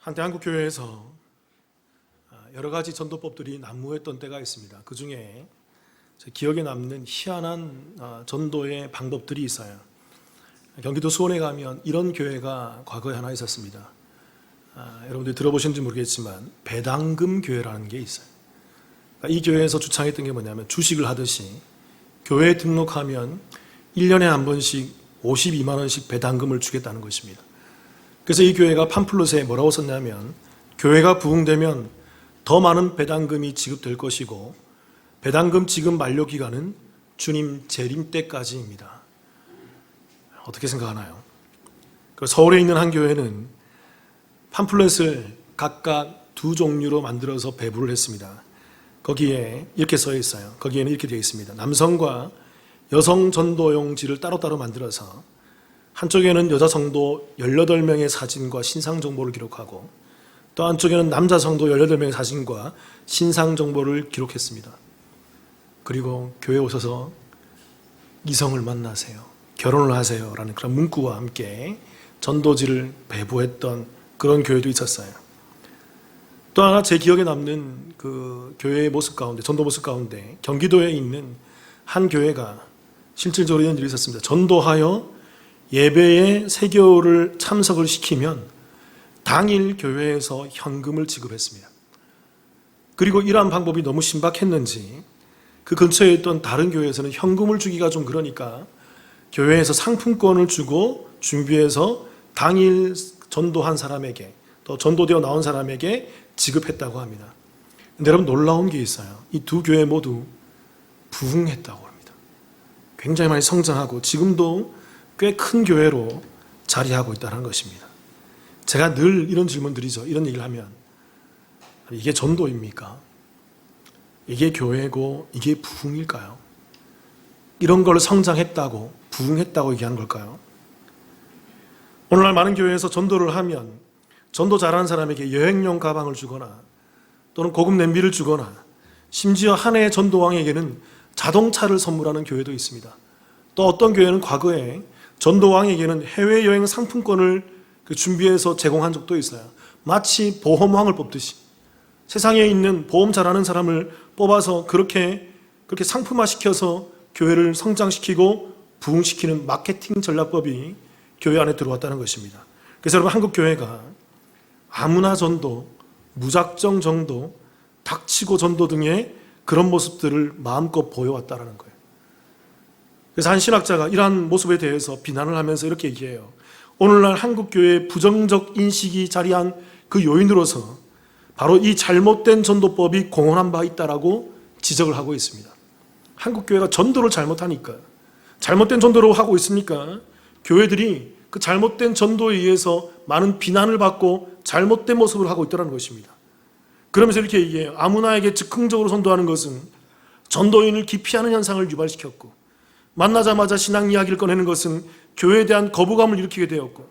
한때 한국 교회에서 여러 가지 전도법들이 난무했던 때가 있습니다. 그 중에 기억에 남는 희한한 전도의 방법들이 있어요. 경기도 수원에 가면 이런 교회가 과거에 하나 있었습니다. 여러분들이 들어보셨는지 모르겠지만 배당금 교회라는 게 있어요. 이 교회에서 주창했던 게 뭐냐면 주식을 하듯이 교회에 등록하면 1년에 한 번씩 52만 원씩 배당금을 주겠다는 것입니다. 그래서 이 교회가 팜플렛에 뭐라고 썼냐면 교회가 부흥되면 더 많은 배당금이 지급될 것이고 배당금 지급 만료 기간은 주님 재림 때까지입니다. 어떻게 생각하나요? 서울에 있는 한 교회는 팜플렛을 각각 2종류로 만들어서 배부를 했습니다. 거기에 이렇게 써 있어요. 거기에는 이렇게 되어 있습니다. 남성과 여성 전도용지를 따로따로 만들어서 한쪽에는 여자 성도 18명의 사진과 신상 정보를 기록하고 또 한쪽에는 남자 성도 18명의 사진과 신상 정보를 기록했습니다. 그리고 교회에 오셔서 이성을 만나세요. 결혼을 하세요. 라는 그런 문구와 함께 전도지를 배부했던 그런 교회도 있었어요. 또 하나 제 기억에 남는 그 교회의 모습 가운데, 전도 모습 가운데 경기도에 있는 한 교회가 실질적으로 이런 일이 있었습니다. 전도하여 예배에 세교를 참석을 시키면 당일 교회에서 현금을 지급했습니다. 그리고 이러한 방법이 너무 신박했는지 그 근처에 있던 다른 교회에서는 현금을 주기가 좀 그러니까 교회에서 상품권을 주고 준비해서 당일 전도한 사람에게 또 전도되어 나온 사람에게 지급했다고 합니다. 근데 여러분 놀라운 게 있어요. 이 두 교회 모두 부흥했다고 합니다. 굉장히 많이 성장하고 지금도 꽤 큰 교회로 자리하고 있다는 것입니다. 제가 늘 이런 질문 드리죠. 이런 얘기를 하면 이게 전도입니까? 이게 교회고 이게 부흥일까요? 이런 걸 성장했다고 부흥했다고 얘기하는 걸까요? 오늘날 많은 교회에서 전도를 하면 전도 잘하는 사람에게 여행용 가방을 주거나 또는 고급 냄비를 주거나 심지어 한 해의 전도왕에게는 자동차를 선물하는 교회도 있습니다. 또 어떤 교회는 과거에 전도왕에게는 해외여행 상품권을 준비해서 제공한 적도 있어요. 마치 보험왕을 뽑듯이 세상에 있는 보험 잘하는 사람을 뽑아서 그렇게 상품화시켜서 교회를 성장시키고 부흥시키는 마케팅 전략법이 교회 안에 들어왔다는 것입니다. 그래서 여러분 한국 교회가 아무나 전도, 무작정 전도, 닥치고 전도 등의 그런 모습들을 마음껏 보여왔다는 거예요. 그래서 한 신학자가 이러한 모습에 대해서 비난을 하면서 이렇게 얘기해요. 오늘날 한국교회의 부정적 인식이 자리한 그 요인으로서 바로 이 잘못된 전도법이 공헌한 바 있다라고 지적을 하고 있습니다. 한국교회가 전도를 잘못하니까, 잘못된 전도로 하고 있으니까 교회들이 그 잘못된 전도에 의해서 많은 비난을 받고 잘못된 모습을 하고 있다는 것입니다. 그러면서 이렇게 얘기해요. 아무나에게 즉흥적으로 전도하는 것은 전도인을 기피하는 현상을 유발시켰고 만나자마자 신앙 이야기를 꺼내는 것은 교회에 대한 거부감을 일으키게 되었고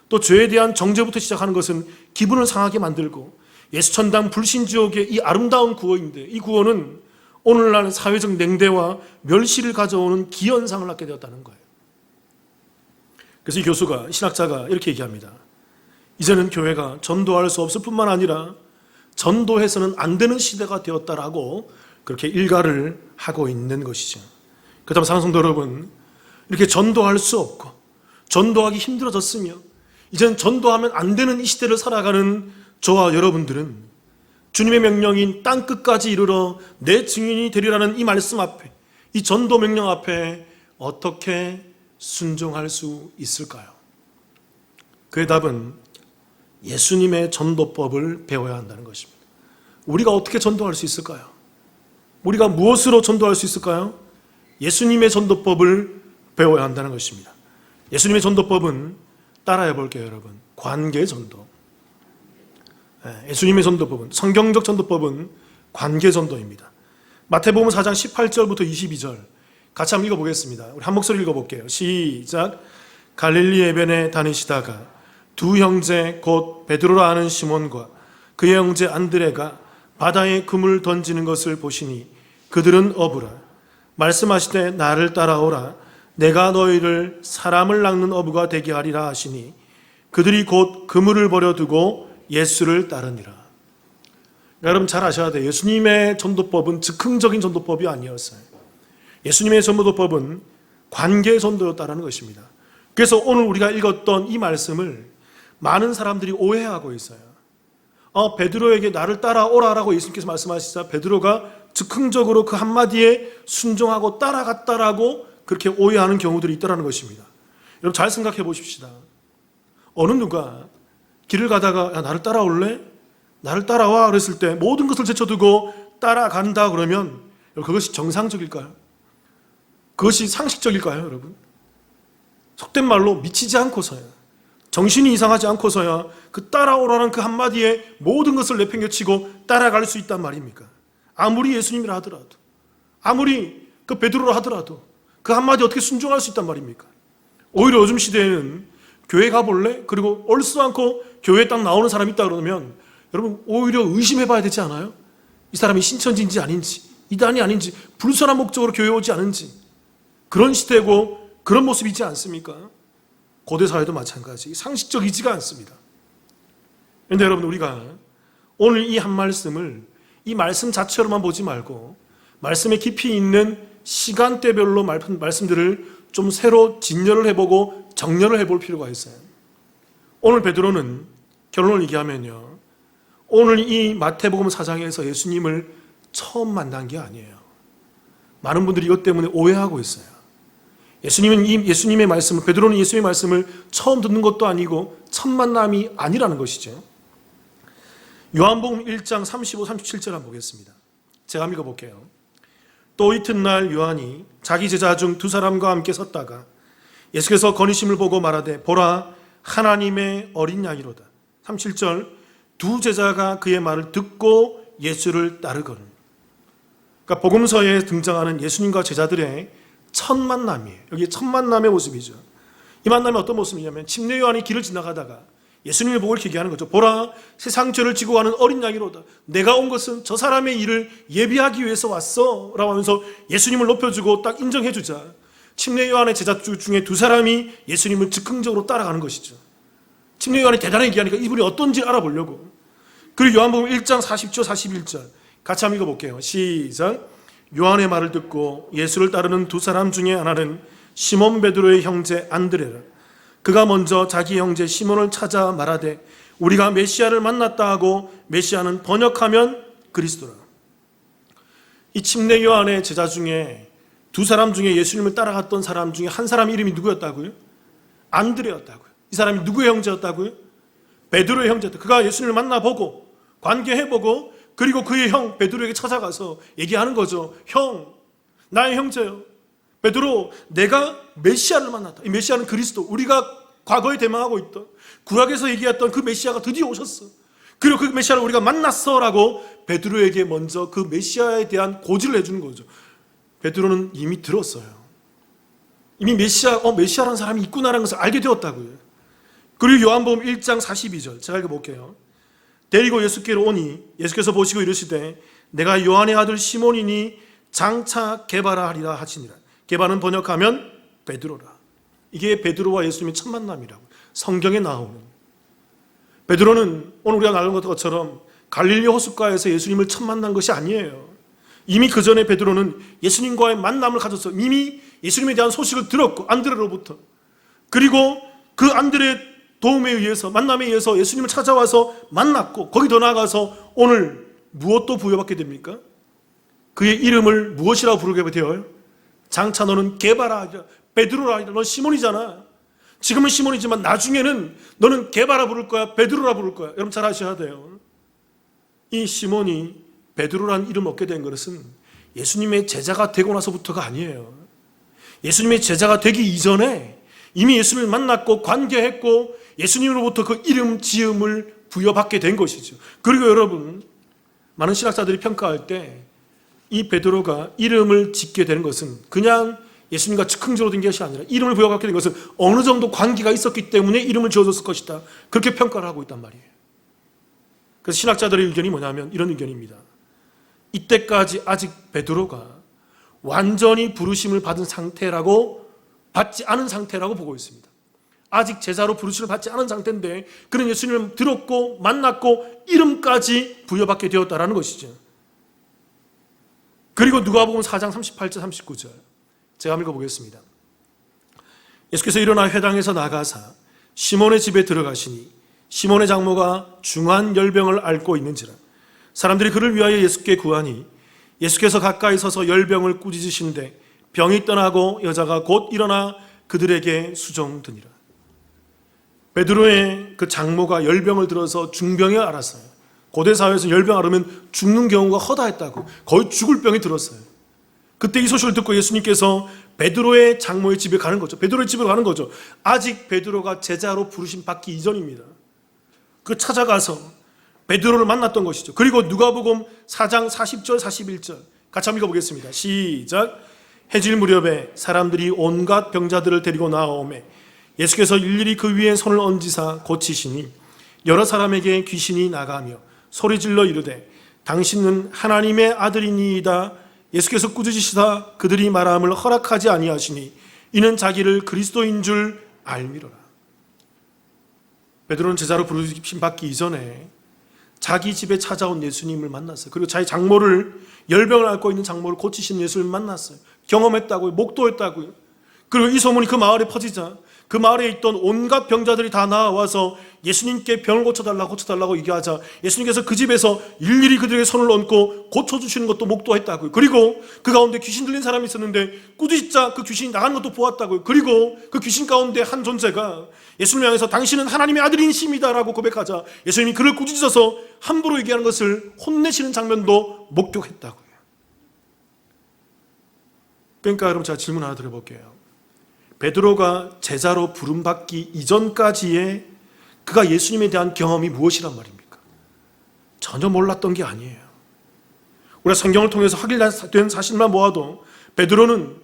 또 죄에 대한 정죄부터 시작하는 것은 기분을 상하게 만들고 예수천당 불신지옥의 이 아름다운 구호인데 이 구호는 오늘날 사회적 냉대와 멸시를 가져오는 기현상을 낳게 되었다는 거예요. 그래서 이 교수가, 신학자가 이렇게 얘기합니다. 이제는 교회가 전도할 수 없을 뿐만 아니라 전도해서는 안 되는 시대가 되었다라고 그렇게 일가를 하고 있는 것이죠. 그렇다면 사랑하는 성도 여러분, 이렇게 전도할 수 없고 전도하기 힘들어졌으며 이제는 전도하면 안 되는 이 시대를 살아가는 저와 여러분들은 주님의 명령인 땅끝까지 이르러 내 증인이 되리라는 이 말씀 앞에, 이 전도 명령 앞에 어떻게 순종할 수 있을까요? 그의 답은 예수님의 전도법을 배워야 한다는 것입니다. 우리가 어떻게 전도할 수 있을까요? 우리가 무엇으로 전도할 수 있을까요? 예수님의 전도법을 배워야 한다는 것입니다. 예수님의 전도법은 따라해 볼게요, 여러분. 관계 전도. 예수님의 전도법은, 성경적 전도법은 관계 전도입니다. 마태복음 4장 18절부터 22절 같이 한번 읽어보겠습니다. 우리 한 목소리 읽어볼게요. 시작. 갈릴리 해변에 다니시다가 두 형제 곧 베드로라 하는 시몬과 그의 형제 안드레가 바다에 금을 던지는 것을 보시니 그들은 어부라. 말씀하시되 나를 따라오라. 내가 너희를 사람을 낚는 어부가 되게 하리라 하시니 그들이 곧 그물을 버려두고 예수를 따르니라. 여러분 잘 아셔야 돼요. 예수님의 전도법은 즉흥적인 전도법이 아니었어요. 예수님의 전도법은 관계 전도였다는 것입니다. 그래서 오늘 우리가 읽었던 이 말씀을 많은 사람들이 오해하고 있어요. 베드로에게 나를 따라오라라고 예수님께서 말씀하시자 베드로가 즉흥적으로 그 한마디에 순종하고 따라갔다라고 그렇게 오해하는 경우들이 있다는 것입니다. 여러분 잘 생각해 보십시다. 어느 누가 길을 가다가 야, 나를 따라올래? 나를 따라와 그랬을 때 모든 것을 제쳐두고 따라간다 그러면 그것이 정상적일까요? 그것이 상식적일까요, 여러분? 속된 말로 미치지 않고서야, 정신이 이상하지 않고서야 그 따라오라는 그 한마디에 모든 것을 내팽개치고 따라갈 수 있단 말입니까? 아무리 예수님이라 하더라도, 아무리 그 베드로라 하더라도 그 한마디 어떻게 순종할 수 있단 말입니까? 오히려 요즘 시대에는 교회 가볼래? 그리고 얼쑤 않고 교회에 딱 나오는 사람이 있다 그러면 여러분 오히려 의심해봐야 되지 않아요? 이 사람이 신천지인지 아닌지, 이단이 아닌지, 불순한 목적으로 교회에 오지 않은지. 그런 시대고 그런 모습이지 않습니까? 고대 사회도 마찬가지. 상식적이지가 않습니다. 그런데 여러분 우리가 오늘 이 한 말씀을 이 말씀 자체로만 보지 말고 말씀에 깊이 있는 시간대별로 말씀들을 좀 새로 진열을 해보고 정렬을 해볼 필요가 있어요. 오늘 베드로는 결론을 얘기하면요, 오늘 이 마태복음 4장에서 예수님을 처음 만난 게 아니에요. 많은 분들이 이것 때문에 오해하고 있어요. 예수님의 말씀을, 베드로는 예수님의 말씀을 처음 듣는 것도 아니고 첫 만남이 아니라는 것이죠. 요한복음 1장 35, 37절 한번 보겠습니다. 제가 한번 읽어볼게요. 또 이튿날 요한이 자기 제자 중 두 사람과 함께 섰다가 예수께서 거니심을 보고 말하되 보라 하나님의 어린 양이로다. 37절 두 제자가 그의 말을 듣고 예수를 따르거늘. 그러니까 복음서에 등장하는 예수님과 제자들의 첫 만남이에요. 여기 첫 만남의 모습이죠. 이 만남이 어떤 모습이냐면 침례 요한이 길을 지나가다가 예수님을 보고 이렇게 얘기하는 거죠. 보라 세상 죄를 지고 가는 어린 양이로다. 내가 온 것은 저 사람의 일을 예비하기 위해서 왔어 라고 하면서 예수님을 높여주고 딱 인정해주자 침례 요한의 제자 중에 두 사람이 예수님을 즉흥적으로 따라가는 것이죠. 침례 요한이 대단히 얘기하니까 이분이 어떤지 알아보려고. 그리고 요한복음 1장 40절 41절 같이 한번 읽어볼게요. 시작. 요한의 말을 듣고 예수를 따르는 두 사람 중에 하나는 시몬 베드로의 형제 안드레라. 그가 먼저 자기 형제 시몬을 찾아 말하되 우리가 메시아를 만났다 하고 메시아는 번역하면 그리스도라. 이 침례 요한의 제자 중에 두 사람 중에 예수님을 따라갔던 사람 중에 한 사람 이름이 누구였다고요? 안드레였다고요. 이 사람이 누구의 형제였다고요? 베드로의 형제였다. 그가 예수님을 만나보고 관계해보고 그리고 그의 형 베드로에게 찾아가서 얘기하는 거죠. 형, 나의 형제요. 베드로, 내가 메시아를 만났다. 이 메시아는 그리스도. 우리가 과거에 대망하고 있던 구약에서 얘기했던 그 메시아가 드디어 오셨어. 그리고 그 메시아를 우리가 만났어라고 베드로에게 먼저 그 메시아에 대한 고지를 해주는 거죠. 베드로는 이미 들었어요. 이미 메시아라는 사람이 있구나라는 것을 알게 되었다고요. 그리고 요한복음 1장 42절 제가 읽어볼게요. 데리고 예수께로 오니 예수께서 보시고 이르시되 내가 요한의 아들 시몬이니 장차 게바라 하리라 하시니라. 게바는 번역하면 베드로라. 이게 베드로와 예수님의 첫 만남이라고 성경에 나오는. 베드로는 오늘 우리가 나눈 것처럼 갈릴리 호숫가에서 예수님을 첫 만난 것이 아니에요. 이미 그 전에 베드로는 예수님과의 만남을 가졌어. 이미 예수님에 대한 소식을 들었고 안드레로부터. 그리고 그 안드레의 도움에 의해서 만남에 의해서 예수님을 찾아와서 만났고 거기 더 나아가서 오늘 무엇도 부여받게 됩니까? 그의 이름을 무엇이라고 부르게 되어요? 장차 너는 게바라 하리라. 베드로라 하리라. 넌 시몬이잖아. 지금은 시몬이지만 나중에는 너는 게바라 부를 거야. 베드로라 부를 거야. 여러분 잘 아셔야 돼요. 이 시몬이 베드로라는 이름을 얻게 된 것은 예수님의 제자가 되고 나서부터가 아니에요. 예수님의 제자가 되기 이전에 이미 예수님을 만났고 관계했고 예수님으로부터 그 이름 지음을 부여받게 된 것이죠. 그리고 여러분 많은 신학자들이 평가할 때 이 베드로가 이름을 짓게 되는 것은 그냥 예수님과 즉흥적으로 된 것이 아니라 이름을 부여받게 된 것은 어느 정도 관계가 있었기 때문에 이름을 지어줬을 것이다. 그렇게 평가를 하고 있단 말이에요. 그래서 신학자들의 의견이 뭐냐면 이런 의견입니다. 이때까지 아직 베드로가 완전히 부르심을 받은 상태라고 받지 않은 상태라고 보고 있습니다. 아직 제자로 부르심을 받지 않은 상태인데 그는 예수님을 들었고 만났고 이름까지 부여받게 되었다라는 것이죠. 그리고 누가복음 4장 38절 39절 제가 한번 읽어보겠습니다. 예수께서 일어나 회당에서 나가사 시몬의 집에 들어가시니 시몬의 장모가 중한 열병을 앓고 있는지라 사람들이 그를 위하여 예수께 구하니 예수께서 가까이 서서 열병을 꾸짖으시는데 병이 떠나고 여자가 곧 일어나 그들에게 수종드니라. 베드로의 그 장모가 열병을 들어서 중병에 앓았어요. 고대 사회에서 열병 앓으면 죽는 경우가 허다했다고, 거의 죽을 병이 들었어요. 그때 이 소식을 듣고 예수님께서 베드로의 장모의 집에 가는 거죠. 베드로의 집으로 가는 거죠. 아직 베드로가 제자로 부르심 받기 이전입니다. 그 찾아가서 베드로를 만났던 것이죠. 그리고 누가복음 4장 40절 41절 같이 한번 읽어보겠습니다. 시작. 해질 무렵에 사람들이 온갖 병자들을 데리고 나오매 예수께서 일일이 그 위에 손을 얹으사 고치시니 여러 사람에게 귀신이 나가며 소리질러 이르되 당신은 하나님의 아들이니이다. 예수께서 꾸짖으시다 그들이 말함을 허락하지 아니하시니 이는 자기를 그리스도인 줄 알미로라. 베드로는 제자로 부르심 받기 이전에 자기 집에 찾아온 예수님을 만났어요. 그리고 자기 장모를, 열병을 앓고 있는 장모를 고치신 예수님을 만났어요. 경험했다고요. 목도했다고요. 그리고 이 소문이 그 마을에 퍼지자 그 마을에 있던 온갖 병자들이 다 나와서 예수님께 병을 고쳐달라고 얘기하자 예수님께서 그 집에서 일일이 그들에게 손을 얹고 고쳐주시는 것도 목도했다고요. 그리고 그 가운데 귀신 들린 사람이 있었는데 꾸짖자 그 귀신이 나가는 것도 보았다고요. 그리고 그 귀신 가운데 한 존재가 예수님을 향해서 당신은 하나님의 아들이십니다라고 고백하자 예수님이 그를 꾸짖어서 함부로 얘기하는 것을 혼내시는 장면도 목격했다고요. 그러니까 여러분 제가 질문 하나 드려볼게요. 베드로가 제자로 부름받기 이전까지의 그가 예수님에 대한 경험이 무엇이란 말입니까? 전혀 몰랐던 게 아니에요. 우리가 성경을 통해서 확인된 사실만 모아도 베드로는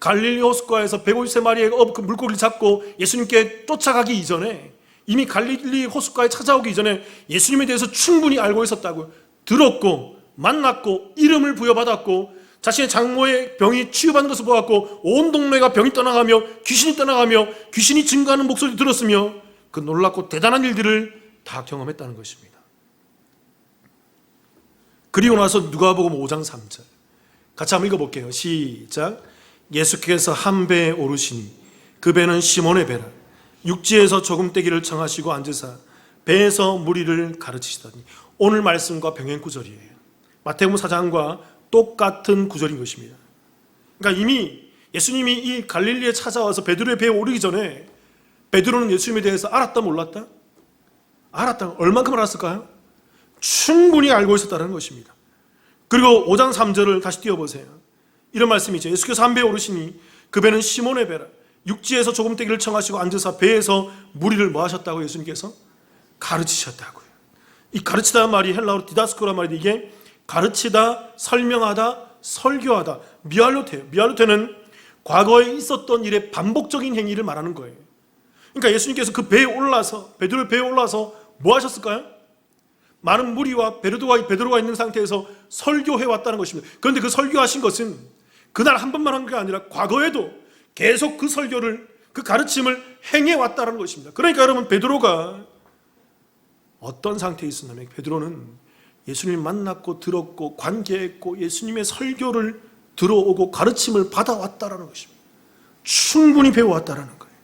갈릴리 호숫가에서 150마리의 그 물고기를 잡고 예수님께 쫓아가기 이전에 이미 갈릴리 호숫가에 찾아오기 이전에 예수님에 대해서 충분히 알고 있었다고요. 들었고 만났고 이름을 부여받았고 자신의 장모의 병이 치유받는 것을 보았고 온 동네가 병이 떠나가며 귀신이 증가하는 목소리를 들었으며 그 놀랍고 대단한 일들을 다 경험했다는 것입니다. 그리고 나서 누가복음 5장 3절 같이 한번 읽어볼게요. 시작. 예수께서 한 배에 오르시니 그 배는 시몬의 배라 육지에서 조금떼기를 청하시고 앉으사 배에서 무리를 가르치시더니 오늘 말씀과 병행 구절이에요. 마태복음 4장과 똑같은 구절인 것입니다. 그러니까 이미 예수님이 이 갈릴리에 찾아와서 베드로의 배에 오르기 전에 베드로는 예수님에 대해서 알았다 몰랐다? 알았다. 얼만큼 알았을까요? 충분히 알고 있었다는 것입니다. 그리고 5장 3절을 다시 띄워보세요. 이런 말씀이죠. 예수께서 한 배에 오르시니 그 배는 시몬의 배라 육지에서 조금떼기를 청하시고 앉으사 배에서 무리를 뭐 하셨다고 예수님께서? 가르치셨다고요. 이 가르치다는 말이 헬라어로 디다스코란 말인데 이게 가르치다, 설명하다, 설교하다, 미알로테예요. 미알로테는 과거에 있었던 일의 반복적인 행위를 말하는 거예요. 그러니까 예수님께서 그 배에 올라서 베드로의 배에 올라서 뭐 하셨을까요? 많은 무리와 베드로가 있는 상태에서 설교해 왔다는 것입니다. 그런데 그 설교하신 것은 그날 한 번만 한 게 아니라 과거에도 계속 그 설교를 그 가르침을 행해 왔다는 것입니다. 그러니까 여러분 베드로가 어떤 상태에 있었냐면 베드로는 예수님 만났고 들었고 관계했고 예수님의 설교를 들어오고 가르침을 받아왔다라는 것입니다. 충분히 배워왔다라는 거예요.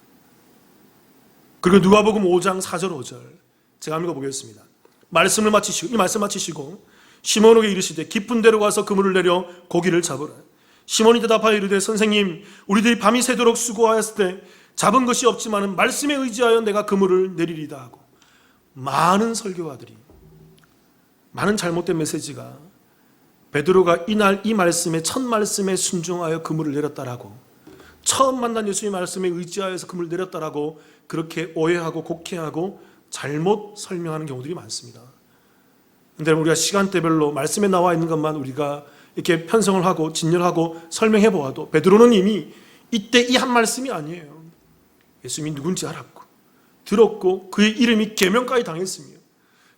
그리고 누가복음 5장 4절 5절 제가 한번 읽어보겠습니다. 이 말씀 마치시고 시몬에게 이르시되 깊은 데로 가서 그물을 내려 고기를 잡으라. 시몬이 대답하여 이르되 선생님 우리들이 밤이 새도록 수고하였을 때 잡은 것이 없지만 말씀에 의지하여 내가 그물을 내리리다 하고 많은 설교가들이 많은 잘못된 메시지가 베드로가 이날 이 말씀에 첫 말씀에 순종하여 그물을 내렸다라고 처음 만난 예수님의 말씀에 의지하여서 그물을 내렸다라고 그렇게 오해하고 곡해하고 잘못 설명하는 경우들이 많습니다. 그런데 우리가 시간대별로 말씀에 나와 있는 것만 우리가 이렇게 편성을 하고 진열하고 설명해 보아도 베드로는 이미 이때 이 한 말씀이 아니에요. 예수님이 누군지 알았고 들었고 그의 이름이 계명까지 당했으며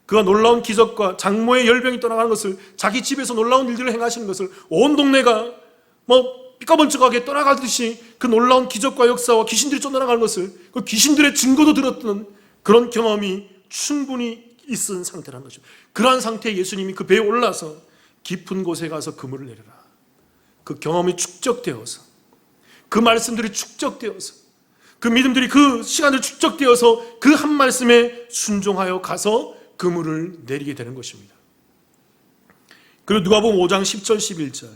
그가 놀라운 기적과 장모의 열병이 떠나가는 것을 자기 집에서 놀라운 일들을 행하시는 것을 온 동네가 삐까번쩍하게 떠나가듯이 그 놀라운 기적과 역사와 귀신들이 쫓아나가는 것을, 그 귀신들의 증거도 들었던 그런 경험이 충분히 있은 상태라는 거죠. 그러한 상태에 예수님이 그 배에 올라서 깊은 곳에 가서 그물을 내려라. 그 경험이 축적되어서, 그 말씀들이 축적되어서, 그 믿음들이 그 시간을 축적되어서 그 한 말씀에 순종하여 가서 그물을 내리게 되는 것입니다. 그리고 누가복음 5장 10절 11절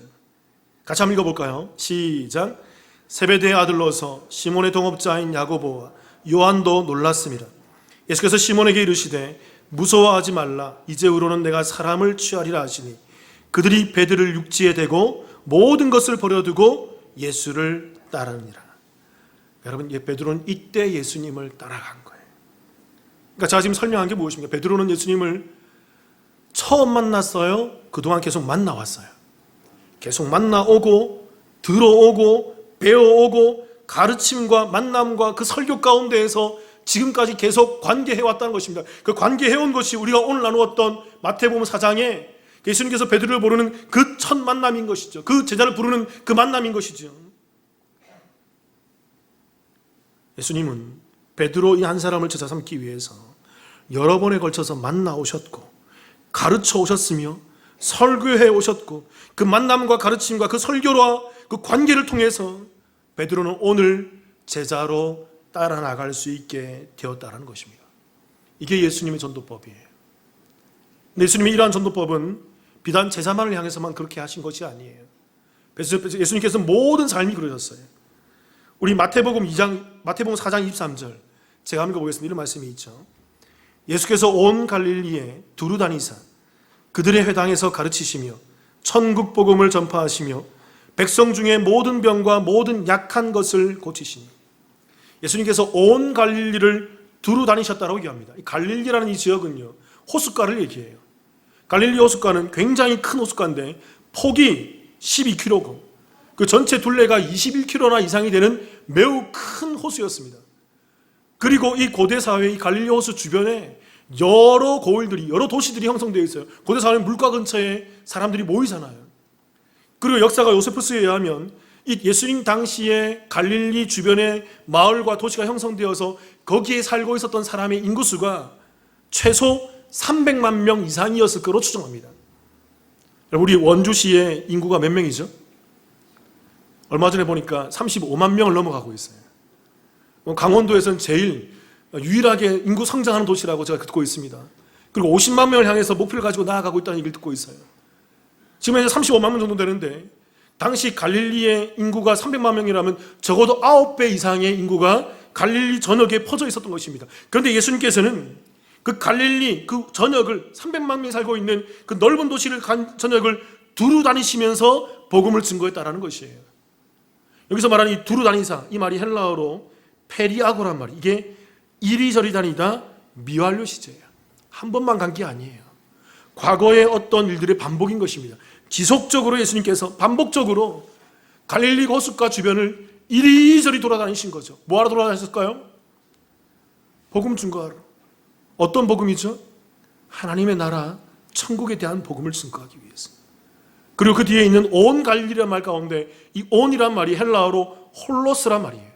같이 한번 읽어볼까요? 시작. 세베대의 아들로서 시몬의 동업자인 야고보와 요한도 놀랐습니다. 예수께서 시몬에게 이르시되 무서워하지 말라. 이제후로는 내가 사람을 취하리라 하시니 그들이 배들을 육지에 대고 모든 것을 버려두고 예수를 따르니라. 여러분, 베드로는 이때 예수님을 따라간 거예요. 그러니까 제가 지금 설명한 게 무엇입니까? 베드로는 예수님을 처음 만났어요? 그동안 계속 만나왔어요. 계속 만나오고 들어오고 배워오고 가르침과 만남과 그 설교 가운데에서 지금까지 계속 관계해왔다는 것입니다. 그 관계해온 것이 우리가 오늘 나누었던 마태복음 4장에 예수님께서 베드로를 부르는 그 첫 만남인 것이죠. 그 제자를 부르는 그 만남인 것이죠. 예수님은 베드로 이 한 사람을 제자 삼기 위해서 여러 번에 걸쳐서 만나오셨고 가르쳐 오셨으며 설교해 오셨고 그 만남과 가르침과 그 설교와 그 관계를 통해서 베드로는 오늘 제자로 따라 나갈 수 있게 되었다는 것입니다. 이게 예수님의 전도법이에요. 예수님의 이러한 전도법은 비단 제자만을 향해서만 그렇게 하신 것이 아니에요. 예수님께서 모든 삶이 그러셨어요. 우리 마태복음 4장 23절 제가 한번 읽어보겠습니다. 이런 말씀이 있죠. 예수께서 온 갈릴리에 두루 다니사 그들의 회당에서 가르치시며 천국 복음을 전파하시며 백성 중에 모든 병과 모든 약한 것을 고치시니. 예수님께서 온 갈릴리를 두루 다니셨다고 얘기합니다. 이 갈릴리라는 이 지역은요, 호숫가를 얘기해요. 갈릴리 호숫가는 굉장히 큰 호숫가인데 폭이 12km고 그 전체 둘레가 21km나 이상이 되는 매우 큰 호수였습니다. 그리고 이 고대 사회, 이 갈릴리 호수 주변에 여러 고을들이, 여러 도시들이 형성되어 있어요. 고대 사회는 물가 근처에 사람들이 모이잖아요. 그리고 역사가 요세푸스에 의하면 이 예수님 당시에 갈릴리 주변에 마을과 도시가 형성되어서 거기에 살고 있었던 사람의 인구수가 최소 300만 명 이상이었을 거로 추정합니다. 우리 원주시의 인구가 몇 명이죠? 얼마 전에 보니까 35만 명을 넘어가고 있어요. 강원도에서는 제일 유일하게 인구 성장하는 도시라고 제가 듣고 있습니다. 그리고 50만 명을 향해서 목표를 가지고 나아가고 있다는 얘기를 듣고 있어요. 지금 현재 35만 명 정도 되는데 당시 갈릴리의 인구가 300만 명이라면 적어도 9배 이상의 인구가 갈릴리 전역에 퍼져 있었던 것입니다. 그런데 예수님께서는 그 갈릴리 그 전역을 300만 명이 살고 있는 그 넓은 도시를 전역을 두루 다니시면서 복음을 증거했다라는 것이에요. 여기서 말하는 이 두루 다니사, 이 말이 헬라어로 페리아고란 말이, 이게 이리저리 다니다 미완료 시제예요. 한 번만 간 게 아니에요. 과거의 어떤 일들의 반복인 것입니다. 지속적으로 예수님께서 반복적으로 갈릴리 호숫가 주변을 이리저리 돌아다니신 거죠. 뭐하러 돌아다니셨을까요? 복음 증거하러. 어떤 복음이죠? 하나님의 나라, 천국에 대한 복음을 증거하기 위해서. 그리고 그 뒤에 있는 온 갈릴리란 말 가운데 이 온이란 말이 헬라어로 홀로스란 말이에요.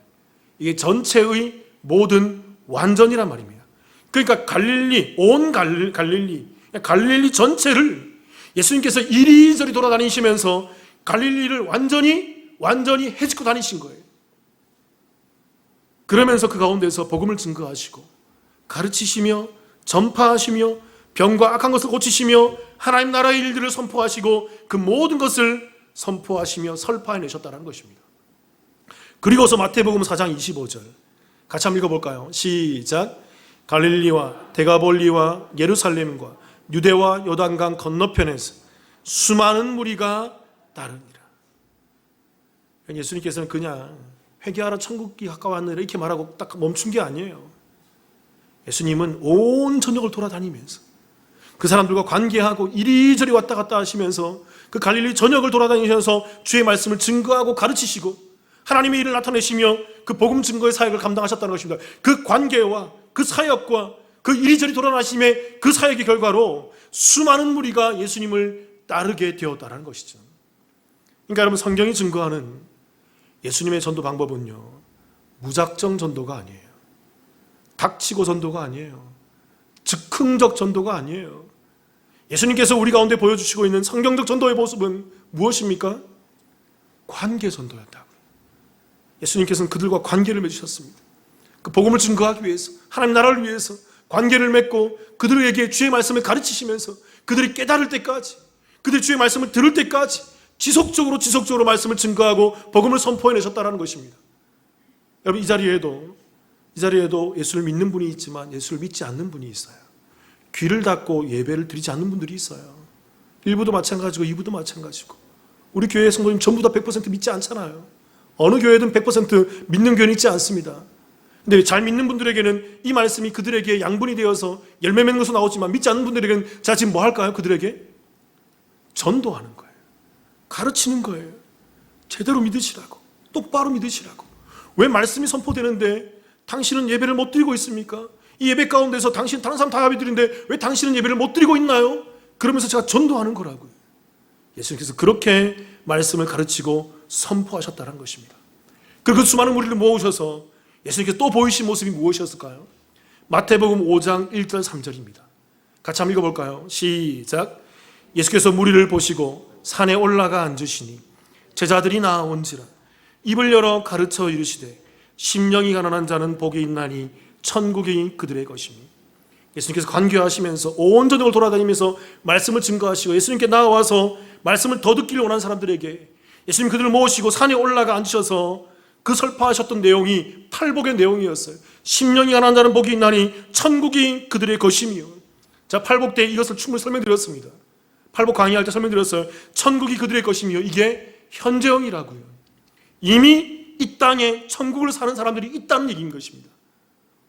이게 전체의 모든 완전이란 말입니다. 그러니까 갈릴리, 온 갈릴리 전체를 예수님께서 이리저리 돌아다니시면서 갈릴리를 완전히 헤집고 다니신 거예요. 그러면서 그 가운데서 복음을 증거하시고 가르치시며 전파하시며 병과 악한 것을 고치시며 하나님 나라의 일들을 선포하시고 그 모든 것을 선포하시며 설파해내셨다는 것입니다. 그리고서 마태복음 4장 25절 같이 한번 읽어볼까요? 시작. 갈릴리와 데가볼리와 예루살렘과 유대와 요단강 건너편에서 수많은 무리가 따르니라. 예수님께서는 그냥 회개하라 천국이 가까웠느니라 이렇게 말하고 딱 멈춘 게 아니에요. 예수님은 온 전역을 돌아다니면서 그 사람들과 관계하고 이리저리 왔다 갔다 하시면서 그 갈릴리 전역을 돌아다니셔서 주의 말씀을 증거하고 가르치시고 하나님의 일을 나타내시며 그 복음 증거의 사역을 감당하셨다는 것입니다. 그 관계와 그 사역과 그 이리저리 돌아다니심의 그 사역의 결과로 수많은 무리가 예수님을 따르게 되었다는 것이죠. 그러니까 여러분, 성경이 증거하는 예수님의 전도 방법은요, 무작정 전도가 아니에요. 닥치고 전도가 아니에요. 즉흥적 전도가 아니에요. 예수님께서 우리 가운데 보여주시고 있는 성경적 전도의 모습은 무엇입니까? 관계 전도였다고요. 예수님께서는 그들과 관계를 맺으셨습니다. 그 복음을 증거하기 위해서, 하나님 나라를 위해서 관계를 맺고 그들에게 주의 말씀을 가르치시면서 그들이 깨달을 때까지, 그들이 주의 말씀을 들을 때까지 지속적으로 말씀을 증거하고 복음을 선포해내셨다는 것입니다. 여러분, 이 자리에도 예수를 믿는 분이 있지만 예수를 믿지 않는 분이 있어요. 귀를 닫고 예배를 드리지 않는 분들이 있어요. 1부도 마찬가지고 2부도 마찬가지고. 우리 교회 성도님 전부 다 100% 믿지 않잖아요. 어느 교회든 100% 믿는 교회는 있지 않습니다. 근데 잘 믿는 분들에게는 이 말씀이 그들에게 양분이 되어서 열매 맺는 것으로 나오지만, 믿지 않는 분들에게는 자, 지금 뭐 할까요? 그들에게 전도하는 거예요. 가르치는 거예요. 제대로 믿으시라고, 똑바로 믿으시라고. 왜 말씀이 선포되는데 당신은 예배를 못 드리고 있습니까? 이 예배 가운데서 당신 다른 사람 다 예배 드리는데 왜 당신은 예배를 못 드리고 있나요? 그러면서 제가 전도하는 거라고요. 예수님께서 그렇게 말씀을 가르치고 선포하셨다는 것입니다. 그리고 그 수많은 무리를 모으셔서 예수님께서 또 보이신 모습이 무엇이었을까요? 마태복음 5장 1절 3절입니다. 같이 한번 읽어볼까요? 시작. 예수께서 무리를 보시고 산에 올라가 앉으시니 제자들이 나아온지라 입을 열어 가르쳐 이르시되 심령이 가난한 자는 복이 있나니 천국이 그들의 것이니. 예수님께서 관계하시면서 온 전역을 돌아다니면서 말씀을 증거하시고 예수님께 나와서 말씀을 더 듣기를 원하는 사람들에게 예수님 그들을 모으시고 산에 올라가 앉으셔서 그 설파하셨던 내용이 팔복의 내용이었어요. 심령이 가난한 자는 복이 있나니 천국이 그들의 것이며. 자, 팔복 때 이것을 충분히 설명드렸습니다. 팔복 강의할 때 설명드렸어요. 천국이 그들의 것이며, 이게 현재형이라고요. 이미 이 땅에 천국을 사는 사람들이 있다는 얘기인 것입니다.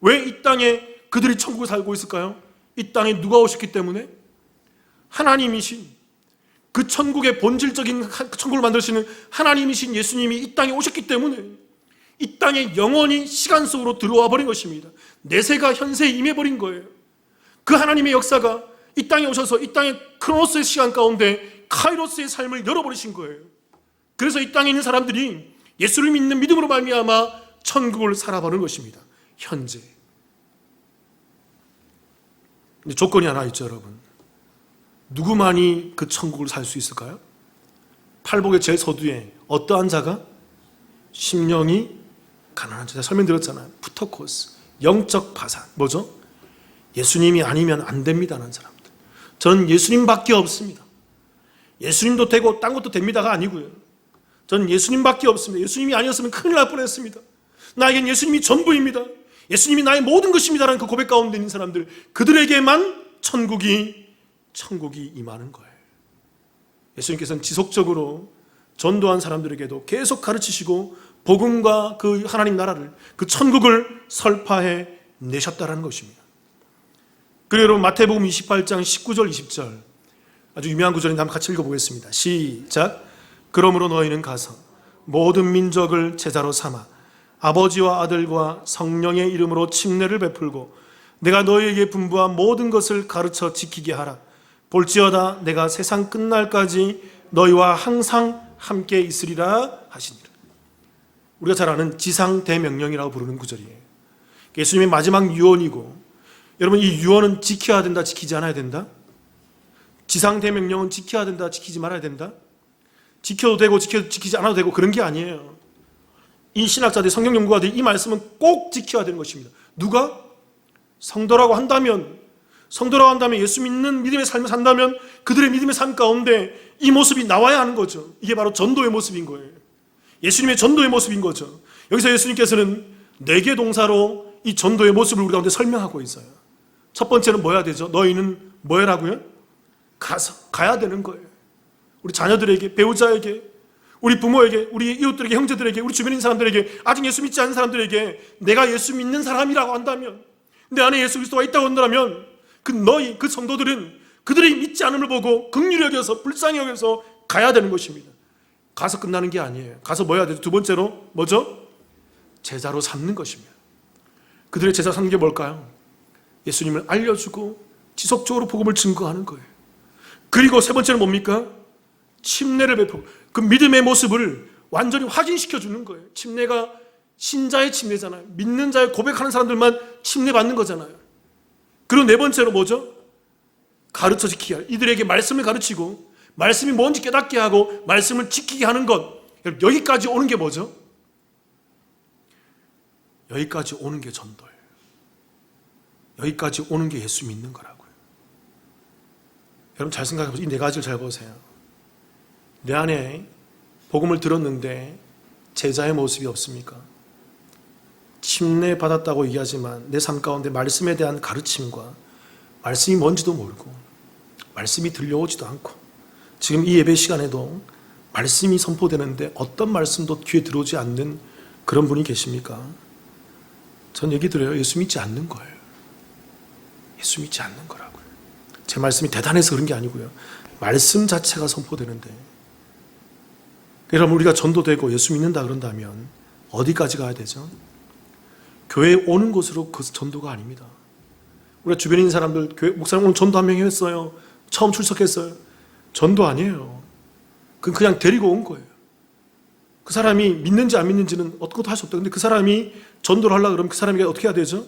왜 이 땅에 그들이 천국을 살고 있을까요? 이 땅에 누가 오셨기 때문에? 하나님이신, 그 천국의 본질적인 천국을 만드시는 하나님이신 예수님이 이 땅에 오셨기 때문에 이 땅에 영원히 시간 속으로 들어와 버린 것입니다. 내세가 현세에 임해버린 거예요. 그 하나님의 역사가 이 땅에 오셔서 이 땅의 크로노스의 시간 가운데 카이로스의 삶을 열어버리신 거예요. 그래서 이 땅에 있는 사람들이 예수를 믿는 믿음으로 말미암아 천국을 살아버린 것입니다. 현재. 근데 조건이 하나 있죠, 여러분. 누구만이 그 천국을 살 수 있을까요? 팔복의 제일 서두에 어떠한 자가? 심령이 가난한 자. 설명드렸잖아요. 푸터코스, 영적 파산. 뭐죠? 예수님이 아니면 안 됩니다라는 사람들. 저는 예수님밖에 없습니다. 예수님도 되고 딴 것도 됩니다가 아니고요. 저는 예수님밖에 없습니다. 예수님이 아니었으면 큰일 날 뻔했습니다. 나에겐 예수님이 전부입니다. 예수님이 나의 모든 것입니다라는 그 고백 가운데 있는 사람들, 그들에게만 천국이 임하는 거예요. 예수님께서는 지속적으로 전도한 사람들에게도 계속 가르치시고 복음과 그 하나님 나라를, 그 천국을 설파해 내셨다라는 것입니다. 그리고 여러분, 마태복음 28장 19절 20절 아주 유명한 구절인데 한번 같이 읽어보겠습니다. 시작. 그러므로 너희는 가서 모든 민족을 제자로 삼아 아버지와 아들과 성령의 이름으로 침례를 베풀고 내가 너희에게 분부한 모든 것을 가르쳐 지키게 하라. 볼지어다 내가 세상 끝날까지 너희와 항상 함께 있으리라 하시니라. 우리가 잘 아는 지상대명령이라고 부르는 구절이에요. 예수님의 마지막 유언이고, 여러분, 이 유언은 지켜야 된다, 지키지 않아야 된다? 지상대명령은 지켜야 된다, 지키지 말아야 된다? 지켜도 되고 지키지 않아도 되고 그런 게 아니에요. 이 신학자들, 성경 연구가들이 이 말씀은 꼭 지켜야 되는 것입니다. 누가? 성도라고 한다면 예수 믿는 믿음의 삶을 산다면 그들의 믿음의 삶 가운데 이 모습이 나와야 하는 거죠. 이게 바로 전도의 모습인 거예요. 예수님의 전도의 모습인 거죠. 여기서 예수님께서는 4개 동사로 이 전도의 모습을 우리 가운데 설명하고 있어요. 첫 번째는 뭐 해야 되죠? 너희는 뭐 해라고요? 가야 되는 거예요. 우리 자녀들에게, 배우자에게, 우리 부모에게, 우리 이웃들에게, 형제들에게, 우리 주변에 있는 사람들에게, 아직 예수 믿지 않는 사람들에게 내가 예수 믿는 사람이라고 한다면, 내 안에 예수 그리스도가 있다고 한다면 그 성도들은 그들이 믿지 않음을 보고 긍휼히 여겨서, 불쌍히 여겨서 가야 되는 것입니다. 가서 끝나는 게 아니에요. 가서 뭐 해야 되죠? 두 번째로 뭐죠? 제자로 삼는 것입니다. 그들의 제자 삼는 게 뭘까요? 예수님을 알려주고 지속적으로 복음을 증거하는 거예요. 그리고 세 번째는 뭡니까? 침례를 베풀고 그 믿음의 모습을 완전히 확인시켜 주는 거예요. 침례가 신자의 침례잖아요. 믿는 자의 고백하는 사람들만 침례 받는 거잖아요. 그리고 네 번째로 뭐죠? 가르쳐 지키게 할. 이들에게 말씀을 가르치고 말씀이 뭔지 깨닫게 하고 말씀을 지키게 하는 것. 여기까지 오는 게 뭐죠? 여기까지 오는 게 전도예요. 여기까지 오는 게 예수 믿는 거라고요. 여러분 잘 생각해 보세요. 이 네 가지를 잘 보세요. 내 안에 복음을 들었는데 제자의 모습이 없습니까? 침례 받았다고 얘기하지만 내 삶 가운데 말씀에 대한 가르침과 말씀이 뭔지도 모르고 말씀이 들려오지도 않고 지금 이 예배 시간에도 말씀이 선포되는데 어떤 말씀도 귀에 들어오지 않는 그런 분이 계십니까? 전 얘기 드려요. 예수 믿지 않는 거예요. 예수 믿지 않는 거라고요. 제 말씀이 대단해서 그런 게 아니고요. 말씀 자체가 선포되는데 여러분 우리가 전도되고 예수 믿는다 그런다면 어디까지 가야 되죠? 교회에 오는 곳으로 그 전도가 아닙니다. 우리가 주변에 있는 사람들 교회 목사님 오늘 전도 한 명 했어요. 처음 출석했어요. 전도 아니에요. 그건 그냥 데리고 온 거예요. 그 사람이 믿는지 안 믿는지는 어떻게도 할 수 없다. 근데 그 사람이 전도를 하려고 그러면 그 사람이 어떻게 해야 되죠?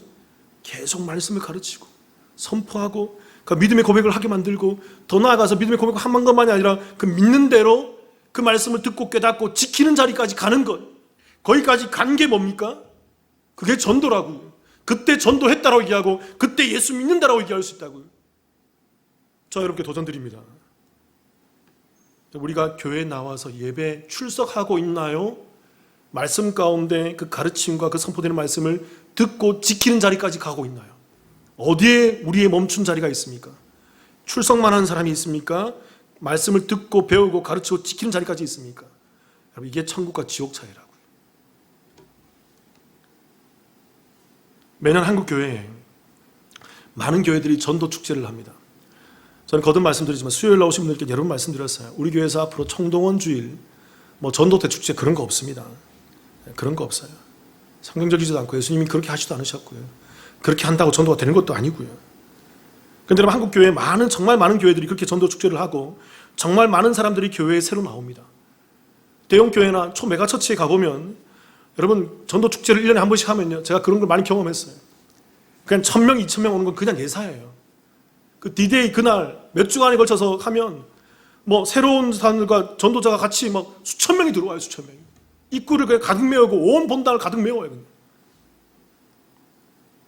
계속 말씀을 가르치고 선포하고 그 믿음의 고백을 하게 만들고 더 나아가서 믿음의 고백을 한 것만이 아니라 그 믿는 대로 그 말씀을 듣고 깨닫고 지키는 자리까지 가는 것. 거기까지 간 게 뭡니까? 그게 전도라고요. 그때 전도했다라고 얘기하고 그때 예수 믿는다라고 얘기할 수 있다고요. 저 여러분께 도전드립니다. 우리가 교회에 나와서 예배 출석하고 있나요? 말씀 가운데 그 가르침과 그 선포되는 말씀을 듣고 지키는 자리까지 가고 있나요? 어디에 우리의 멈춘 자리가 있습니까? 출석만 하는 사람이 있습니까? 말씀을 듣고 배우고 가르치고 지키는 자리까지 있습니까? 여러분 이게 천국과 지옥 차이라고요. 매년 한국 교회에 많은 교회들이 전도 축제를 합니다. 저는 거듭 말씀드리지만 수요일 나오신 분들께 여러 번 말씀드렸어요. 우리 교회에서 앞으로 총동원 주일, 뭐 전도 대축제 그런 거 없습니다. 그런 거 없어요. 성경적이지도 않고 예수님이 그렇게 하지도 않으셨고요. 그렇게 한다고 전도가 되는 것도 아니고요. 그런데 여러분 한국 교회에 정말 많은 교회들이 그렇게 전도 축제를 하고 정말 많은 사람들이 교회에 새로 나옵니다. 대형 교회나 초메가처치에 가보면 여러분 전도 축제를 1년에 한 번씩 하면요. 제가 그런 걸 많이 경험했어요. 그냥 1000명, 2000명 오는 건 그냥 예사예요. 그 D-Day 그날 몇 주간에 걸쳐서 하면 뭐 새로운 사람들과 전도자가 같이 막 수천 명이 들어와요. 수천 명이. 입구를 그냥 가득 메우고 온 본당을 가득 메워요. 그냥.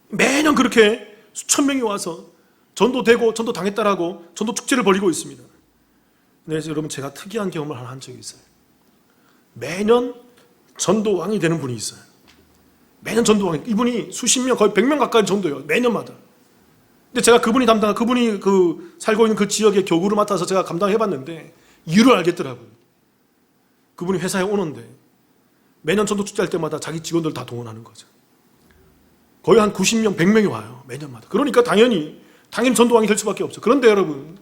매년 그렇게 수천 명이 와서 전도되고 전도 당했다라고 전도 축제를 벌이고 있습니다. 근데 여러분 제가 특이한 경험을 하나 한 적이 있어요. 매년 전도왕이 되는 분이 있어요. 매년 전도왕이. 이분이 수십 명, 거의 100명 가까이 전도해요. 매년마다. 근데 제가 그분이 살고 있는 그 지역의 교구를 맡아서 제가 감당해봤는데 이유를 알겠더라고요. 그분이 회사에 오는데 매년 전도 축제할 때마다 자기 직원들 다 동원하는 거죠. 거의 한 90명, 100명이 와요. 매년마다. 그러니까 당연히 전도왕이 될 수밖에 없죠. 그런데 여러분,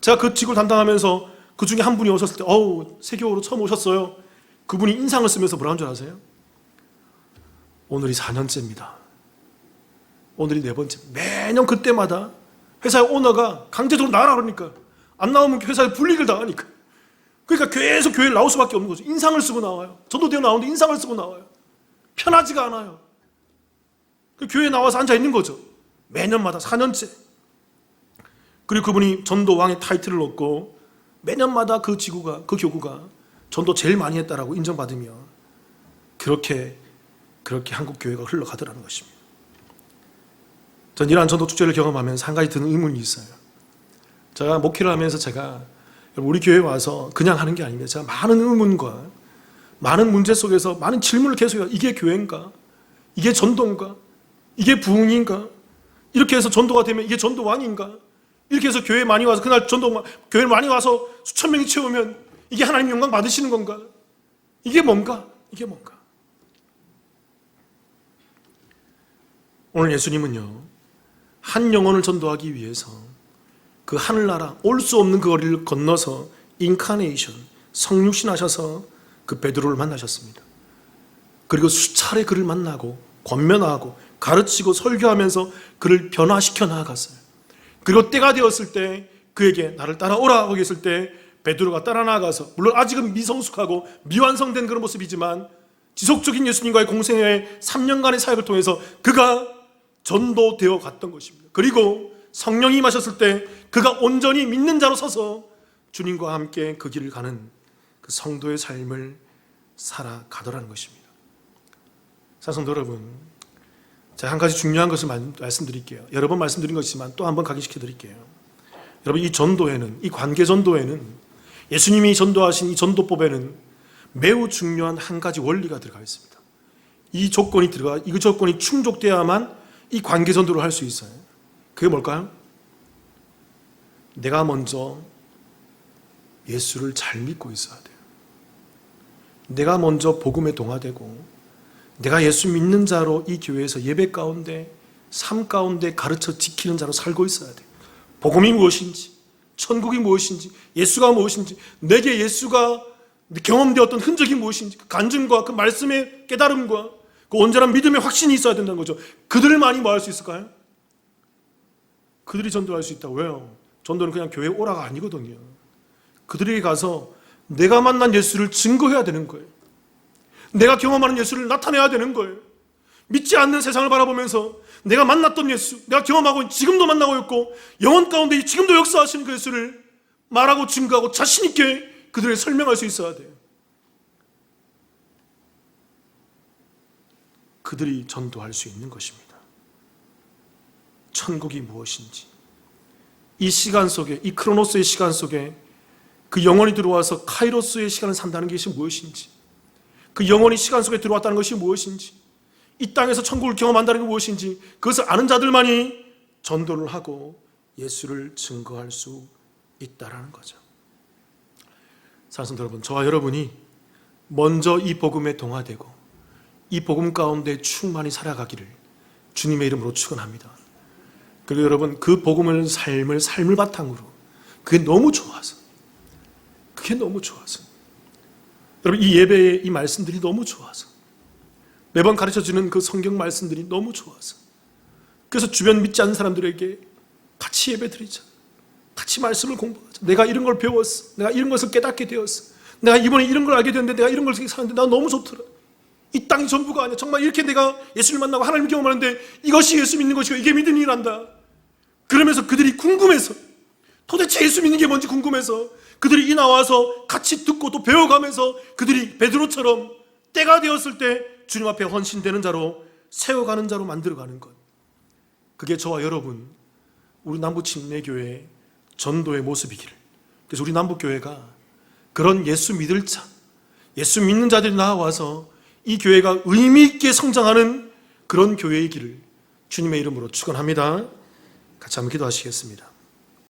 제가 그 직을 담당하면서 그 중에 한 분이 오셨을 때, 세교로 처음 오셨어요. 그분이 인상을 쓰면서 뭐라는 줄 아세요? 오늘이 4년째입니다. 오늘이 4번째. 매년 그때마다 회사의 오너가 강제적으로 나가라 그러니까 안 나오면 회사에 불이익을 당하니까. 그러니까 계속 교회를 나올 수밖에 없는 거죠. 인상을 쓰고 나와요. 전도대회 나오는데 인상을 쓰고 나와요. 편하지가 않아요. 교회에 나와서 앉아 있는 거죠. 매년마다 4년째. 그리고 그분이 전도왕의 타이틀을 얻고 매년마다 그 교구가 전도 제일 많이 했다라고 인정받으며 그렇게 한국 교회가 흘러가더라는 것입니다. 전 이러한 전도 축제를 경험하면서 한 가지 드는 의문이 있어요. 제가 목회를 하면서 우리 교회에 와서 그냥 하는 게 아닙니다. 제가 많은 의문과 많은 문제 속에서 많은 질문을 계속해요. 이게 교회인가? 이게 전도인가? 이게 부흥인가? 이렇게 해서 전도가 되면 이게 전도왕인가? 이렇게 해서 교회에 많이 와서 그날 교회에 많이 와서 수천 명이 채우면 이게 하나님 영광 받으시는 건가? 이게 뭔가? 이게 뭔가? 오늘 예수님은요, 한 영혼을 전도하기 위해서 그 하늘나라 올 수 없는 그 거리를 건너서 인카네이션, 성육신하셔서 그 베드로를 만나셨습니다. 그리고 수차례 그를 만나고 권면하고 가르치고 설교하면서 그를 변화시켜 나아갔어요. 그리고 때가 되었을 때 그에게 나를 따라오라 하고 했을 때 베드로가 따라 나아가서, 물론 아직은 미성숙하고 미완성된 그런 모습이지만 지속적인 예수님과의 공생의 3년간의 사역을 통해서 그가 전도되어 갔던 것입니다. 그리고 성령이 임하셨을 때 그가 온전히 믿는 자로 서서 주님과 함께 그 길을 가는 그 성도의 삶을 살아가더라는 것입니다. 사성도 여러분, 제가 한 가지 중요한 것을 말씀드릴게요. 여러 번 말씀드린 것이지만 또 한 번 각인시켜 드릴게요. 여러분, 이 전도에는, 이 관계 전도에는, 예수님이 전도하신 이 전도법에는 매우 중요한 한 가지 원리가 들어가 있습니다. 이 조건이 충족되어야만 이 관계 전도를 할 수 있어요. 그게 뭘까요? 내가 먼저 예수를 잘 믿고 있어야 돼요. 내가 먼저 복음에 동화되고 내가 예수 믿는 자로 이 교회에서 예배 가운데, 삶 가운데 가르쳐 지키는 자로 살고 있어야 돼요. 복음이 무엇인지, 천국이 무엇인지, 예수가 무엇인지, 내게 예수가 경험되었던 흔적이 무엇인지, 그 간증과 그 말씀의 깨달음과 그 온전한 믿음의 확신이 있어야 된다는 거죠. 그들만이 뭐 할 수 있을까요? 그들이 전도할 수 있다고. 왜요? 전도는 그냥 교회 오라가 아니거든요. 그들에게 가서 내가 만난 예수를 증거해야 되는 거예요. 내가 경험하는 예수를 나타내야 되는 거예요. 믿지 않는 세상을 바라보면서 내가 만났던 예수, 내가 경험하고 지금도 만나고 있고 영혼 가운데 지금도 역사하시는 그 예수를 말하고 증거하고 자신 있게 그들에게 설명할 수 있어야 돼요. 그들이 전도할 수 있는 것입니다. 천국이 무엇인지, 이 시간 속에, 이 크로노스의 시간 속에 그 영혼이 들어와서 카이로스의 시간을 산다는 것이 무엇인지, 그 영혼이 시간 속에 들어왔다는 것이 무엇인지, 이 땅에서 천국을 경험한다는 게 무엇인지, 그것을 아는 자들만이 전도를 하고 예수를 증거할 수 있다는 거죠. 사랑하는 여러분, 저와 여러분이 먼저 이 복음에 동화되고 이 복음 가운데 충만히 살아가기를 주님의 이름으로 축원합니다. 그리고 여러분, 그 복음을 삶을 바탕으로, 그게 너무 좋아서 여러분, 이 예배의 이 말씀들이 너무 좋아서, 매번 가르쳐주는 그 성경 말씀들이 너무 좋아서, 그래서 주변 믿지 않는 사람들에게 같이 예배 드리자, 같이 말씀을 공부하자. 내가 이런 걸 배웠어, 내가 이런 것을 깨닫게 되었어, 내가 이번에 이런 걸 알게 됐는데, 내가 이런 걸 사는데 나 너무 좋더라. 이 땅이 전부가 아니야. 정말 이렇게 내가 예수를 만나고 하나님을 경험하는데 이것이 예수 믿는 것이고 이게 믿는 일이란다. 그러면서 그들이 궁금해서, 도대체 예수 믿는 게 뭔지 궁금해서 그들이 이 나와서 같이 듣고 또 배워가면서 그들이 베드로처럼 때가 되었을 때 주님 앞에 헌신되는 자로, 세워가는 자로 만들어가는 것, 그게 저와 여러분, 우리 남부침례교회의 전도의 모습이기를. 그래서 우리 남북교회가 그런 예수 믿을 자, 예수 믿는 자들이 나와서 이 교회가 의미 있게 성장하는 그런 교회의 길을 주님의 이름으로 축원합니다. 같이 한번 기도하시겠습니다.